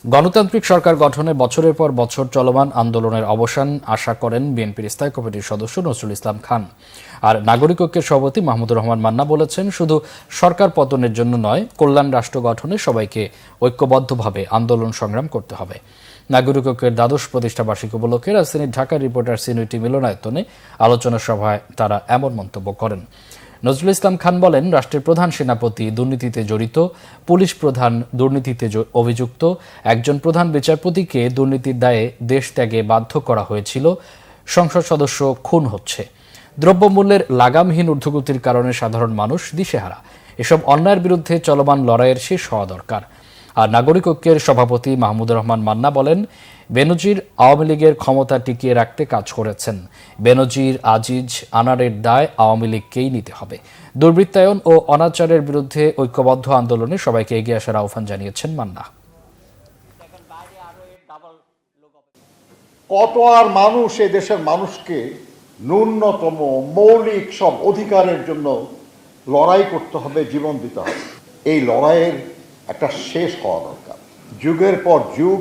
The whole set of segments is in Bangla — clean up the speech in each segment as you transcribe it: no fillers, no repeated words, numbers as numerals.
গণতান্ত্রিক সরকার গঠনে বছরের পর বছর চলমান আন্দোলনের অবসান আশা করেন বিএনপির স্থায়ী কমিটির সদস্য নজরুল ইসলাম খান। আর নাগরিক ঐক্যের সভাপতি মাহমুদুর রহমান মান্না বলেছেন, শুধু সরকার পতনের জন্য নয়, কল্যাণ রাষ্ট্র গঠনে সবাইকে ঐক্যবদ্ধভাবে আন্দোলন সংগ্রাম করতে হবে। নাগরিক ঐক্যের দ্বাদশ প্রতিষ্ঠাবার্ষিকী উপলক্ষে রাজধানীর ঢাকা রিপোর্টার্স ইউনিটি মিলনায়তনে আলোচনা সভায় তারা এমন মন্তব্য করেন। নজরুল ইসলাম খান বলেন, রাষ্ট্রের প্রধান সেনাপতি দুর্নীতিতে জড়িত, পুলিশ প্রধান দুর্নীতিতে অভিযুক্ত, একজন প্রধান বিচারপতিকে দুর্নীতির দায়ে দেশ ত্যাগে বাধ্য করা হয়েছিল, সংসদ সদস্য খুন হচ্ছে, দ্রব্যমূল্যের লাগামহীন ঊর্ধ্বগতির কারণে সাধারণ মানুষ দিশেহারা। এসব অন্যায়ের বিরুদ্ধে চলমান লড়াইয়ের শেষ হওয়া দরকার। আর নাগরিক ঐক্যের সভাপতি মাহমুদুর রহমান মান্না বলেন, বেনজির আওয়ামী লীগের ক্ষমতা টিকিয়ে রাখতে কাজ করেছেন। বেনজির, আজিজ, আনারের দায় আওয়ামী লীগকেই নিতে হবে। দুর্বৃত্তায়ন ও অনাচারের বিরুদ্ধে ঐক্যবদ্ধ আন্দোলনে সবাইকে এগিয়ে আসার আহ্বান জানিয়েছেন মান্না। কত আর মানুষ এই দেশের মানুষকে ন্যূনতম মৌলিক সব অধিকারের জন্য লড়াই করতে হবে, জীবন দিতে হবে। এই লড়াইয়ের একটা শেষ হওয়া দরকার। যুগের পর যুগ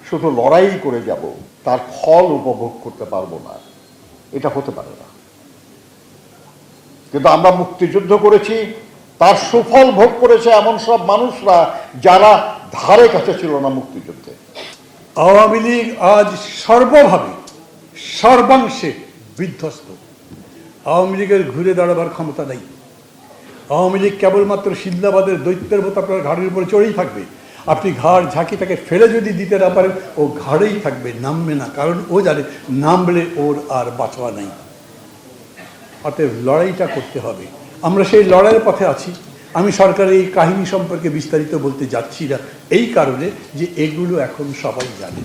শুধু লড়াই করে যাব, তার ফল উপভোগ করতে পারবো না, এটা হতে পারে না। কিন্তু আমরা মুক্তিযুদ্ধ করেছি, তার সুফল ভোগ করেছে এমন সব মানুষরা যারা ধারে কাছে ছিল না মুক্তিযুদ্ধে। আওয়ামী লীগ আজ সর্বভাবে সর্বাংশে বিধ্বস্ত। আওয়ামী লীগের ঘুরে দাঁড়াবার ক্ষমতা নেই। আওয়ামী লীগ কেবলমাত্র সিন্দাবাদের দৈত্যের মতো আপনার ঘাড়ের উপরে চড়েই থাকবে। আপনি ঘাড় ঝাঁকি তাকে ফেলে যদি দিতে না পারেন, ও ঘাড়েই থাকবে, নামবে না, কারণ ও জানে নামলে ওর আর বাঁচা নাই। অতএব লড়াইটা করতে হবে। আমরা সেই লড়াইয়ের পথে আছি। আমি সরকারের এই কাহিনী সম্পর্কে বিস্তারিত বলতে যাচ্ছি না, এই কারণে যে এগুলো এখন সবাই জানে।